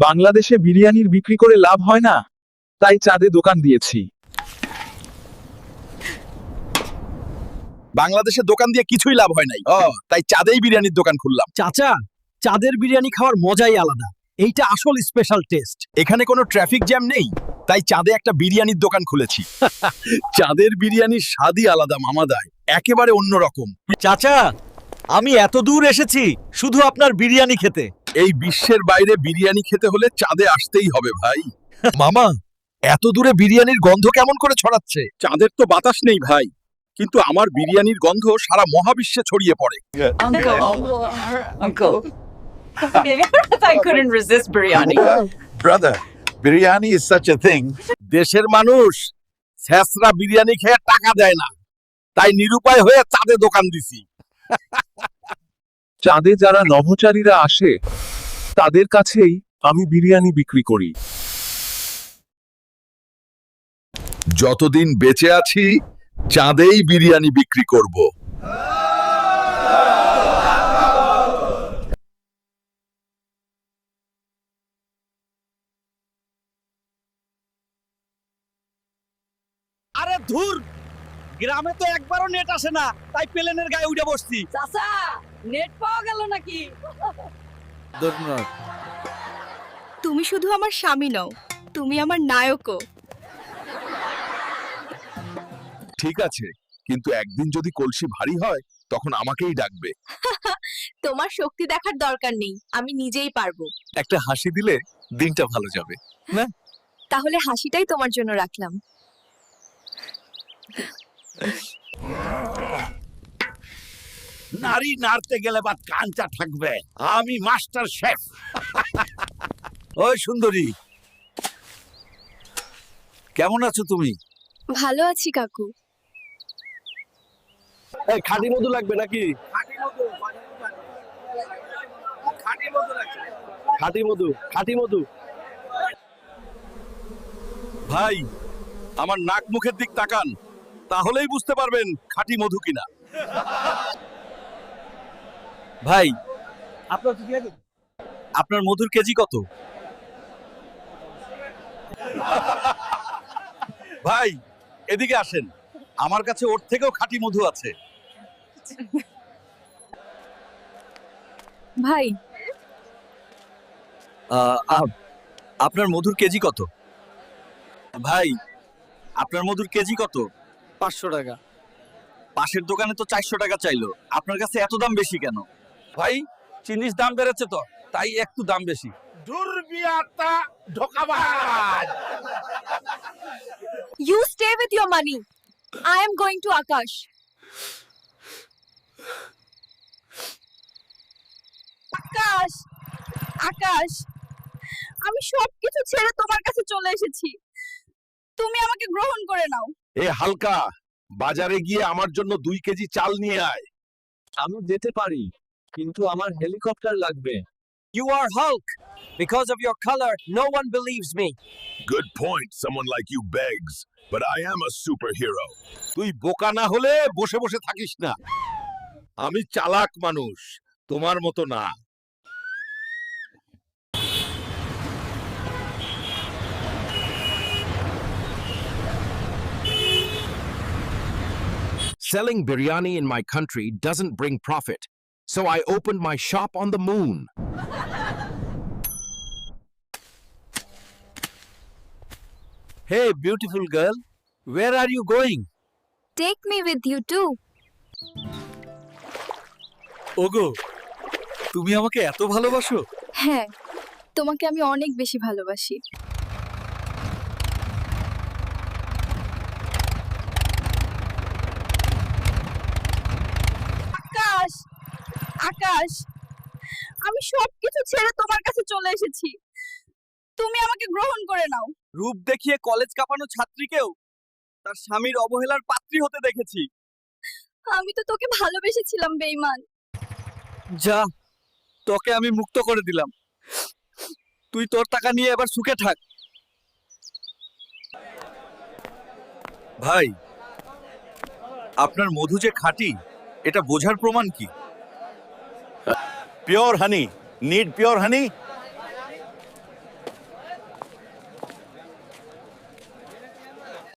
বাংলাদেশে বিরিয়ানির বিক্রি করে লাভ হয় না, তাই চাঁদে দোকান দিয়েছি। বাংলাদেশে দোকান দিয়ে কিছুই লাভ হয় নাই, তাই চাঁদেই বিরিয়ানির দোকান খুললাম। চাচা, চাঁদের বিরিয়ানি খাওয়ার মজাই আলাদা। এইটা আসল স্পেশাল টেস্ট। এখানে কোনো ট্রাফিক জ্যাম নেই, তাই চাঁদে একটা বিরিয়ানির দোকান খুলেছি। চাঁদের বিরিয়ানির স্বাদই আলাদা মামাদায়, একেবারে অন্যরকম। চাচা, আমি এত দূর এসেছি শুধু আপনার বিরিয়ানি খেতে। এই বিশ্বের বাইরে বিরিয়ানি খেতে হলে চাঁদে আসতেই হবে ভাই। মামা, এত দূরে বিরিয়ানির গন্ধ কেমন করে ছড়াচ্ছে? চাঁদের তো বাতাস নেই ভাই, কিন্তু আমার বিরিয়ানির গন্ধ সারা মহাবিশ্বে ছড়িয়ে পড়ে। Uncle. I couldn't resist biryani. Brother, biryani is such a thing. দেশের মানুষ ছেঁচড়া বিরিয়ানি খেয়ে টাকা দেয় না, তাই নিরুপায় হয়ে চাঁদে দোকান দিছি। চাঁদে যারা নভোচারীরা আসে তাদের কাছেই আমি বিরিয়ানি বিক্রি করি। যতদিন বেঁচে আছি চাঁদেই বিরিয়ানি বিক্রি করব। আরে ধুর, গ্রামে তো একবারও নেট আসে না, তাই প্লেনের গায়ে উঠে বসছি। চাচা, নেট পাওয়া গেল নাকি? তুমি শুধু আমার স্বামী নও, তুমি আমার নায়কও। ঠিক আছে, কিন্তু একদিন যদি কলসি ভারী হয় তখন আমাকেই ডাকবে। তোমার শক্তি দেখার দরকার নেই, আমি নিজেই পারবো। একটা হাসি দিলে দিনটা ভালো যাবে। তাহলে হাসিটাই তোমার জন্য রাখলাম। নারী নাড়তে গেলে বাদ কাঞ্চা থাকবে, আমি মাস্টার শেফ। ওই সুন্দরী, কেমন আছো তুমি? ভালো আছি কাকু। এই খাঁটি মধু লাগবে নাকি? খাঁটি মধু। ভাই, আমার নাক মুখের দিক তাকান, তাহলেই বুঝতে পারবেন খাঁটি মধু কিনা। ভাই, আপনার মধুর কেজি কত? ভাই, এদিকে আসেন, আমার কাছে ওর থেকেও খাঁটি মধু আছে। ভাই, আপনার মধুর কেজি কত? ভাই, আপনার মধুর কেজি কত? 500 টাকা। পাশের দোকানে তো 400 টাকা চাইলো, আপনার কাছে এত দাম বেশি কেন? ভাই, চিনির দাম বেড়েছে তো, তাই একটু দাম বেশি। দুর্বিয়াতা ধোকাবাজ। you stay with your money. I am going to Akash. আকাশ, আকাশ, আমি সবকিছু ছেড়ে তোমার কাছে চলে এসেছি। তুমি আমাকে গ্রহণ করে নাও। এ হালকা, বাজারে গিয়ে আমার জন্য 2 কেজি চাল নিয়ে আয়। আমি যেতে পারি, কিন্তু আমার হেলিকপ্টার লাগবে। You are Hulk. Because of your color, no one believes me. Good point. Someone like you begs, but I am a superhero. তুই বোকা না হলে বসে বসে থাকিস না। আমি চালাক মানুষ, তোমার মতো না। Selling biryani in my country doesn't bring profit, so I opened my shop on the moon. Hey, beautiful girl. Where are you going? Take me with you too. ওগো, তুমি আমাকে এত ভালোবাসো? হ্যাঁ, তোমাকে আমি অনেক বেশি ভালোবাসি। আকাশ, আকাশ, আমি সবকিছু ছেড়ে তোমার কাছে চলে এসেছি। তুমি আমাকে গ্রহণ করে নাও। রূপ দেখিয়ে কলেজ কাঁপানো ছাত্রীকেও তার স্বামীর অবহেলার পাত্রী হতে দেখেছি। আমি তো তোকে ভালোবেসেছিলাম বেঈমান। যা, তোকে আমি মুক্ত করে দিলাম। তুই তোর টাকা নিয়ে এবার সুখে থাক। ভাই, আপনার মধু যে খাঁটি, এটা বোঝার প্রমাণ কি? Pure honey. Need pure honey?